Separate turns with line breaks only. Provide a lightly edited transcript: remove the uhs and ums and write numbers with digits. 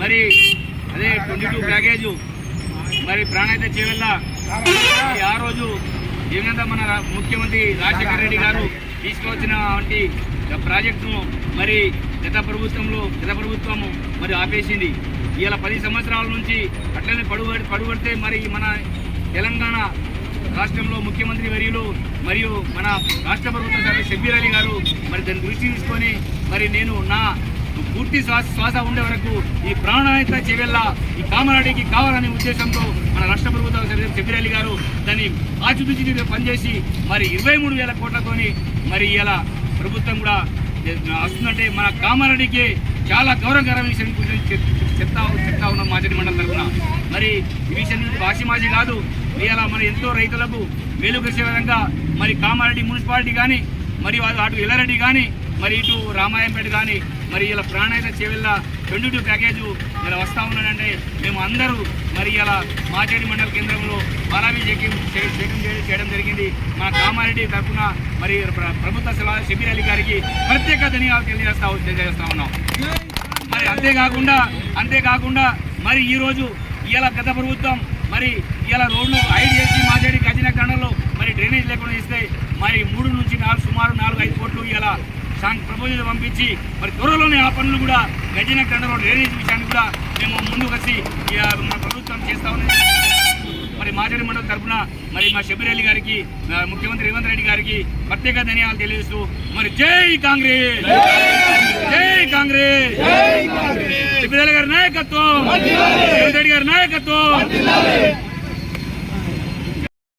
మరి అదే 22 ప్యాకేజు మరి ప్రాణాయిత చేవెళ్ళ ఆ రోజు ఏ విధంగా మన ముఖ్యమంత్రి రాజశేఖర రెడ్డి గారు తీసుకువచ్చిన వంటి ప్రాజెక్టును మరి గత ప్రభుత్వము మరి ఆపేసింది. ఇలా 10 సంవత్సరాల నుంచి అట్లనే పడుబడితే మరి మన తెలంగాణ రాష్ట్రంలో ముఖ్యమంత్రి వర్యులు మరియు మన రాష్ట్ర ప్రభుత్వ సభ్యులు షబ్బీర్ అలీ గారు మరి దాన్ని దృష్టి తీసుకొని మరి నేను నా పూర్తి శ్వాస ఉండే వరకు ఈ ప్రాణాయిత చేవెళ్ళ ఈ కామారెడ్డికి కావాలనే ఉద్దేశంతో మన రాష్ట్ర ప్రభుత్వ సభ్యులు షబ్బీర్ అలీ గారు దాన్ని ఆచితూచి పనిచేసి మరి 23,000 కోట్లతోని మరి ఇలా ప్రభుత్వం కూడా వస్తుందంటే మన కామారెడ్డికి చాలా గౌరవకరమైన విషయం గురించి చెప్తా ఉన్నాం మాజీ మండలి తరఫున. మరి ఈ విషయం నుంచి వాసిమాజీ కాదు, ఇలా మన ఎంతో రైతులకు మేలు కలిసే విధంగా మరి కామారెడ్డి మున్సిపాలిటీ కానీ మరి అటు ఎల్లారెడ్డి కానీ మరి ఇటు రామాయంపేట కానీ మరి ఇలా ప్రాణాయిత చేవెళ్ళ 22 ప్యాకేజు ఇలా వస్తూ ఉన్నాడంటే మేము అందరూ మరి ఇలా మాచేడి మండల కేంద్రంలో పాలాభిషేకం చేయడం జరిగింది. మన కామారెడ్డి తరఫున మరి ప్రభుత్వ సలహా షబ్బీర్ అలీ గారికి ప్రత్యేక ధన్యవాదాలు తెలియజేస్తా ఉన్నాం. మరి అంతేకాకుండా మరి ఈరోజు ఇలా గత ప్రభుత్వం మరి ఇలా రోడ్లు హైడ్ చేసి మాచేడి గజన తండలో మరి డ్రైనేజ్ లేకుండా ఇస్తే మరి 3 నుంచి 4 సుమారు 4-5 కోట్లు ఇలా ప్రపోజల్ పంపించి మరి త్వరలోనే ఆ పనులు కూడా గజన తండలో డ్రైనేజ్ విషయాన్ని కూడా మేము ముందుకు వచ్చి మన ప్రభుత్వం చేస్తా ఉన్నాం. మరి మాచేడి మండలి తరఫున మరి మా షబ్బీర్ అలీ గారికి ముఖ్యమంత్రి రేవంత్ రెడ్డి గారికి ప్రత్యేక ధన్యవాదాలు తెలియజేస్తూ మరి జై కాంగ్రెస్, జై కాంగ్రెస్, షబ్బీర్ అలీ గారి నాయకత్వం, రేవంత్ రెడ్డి గారి నాయకత్వం.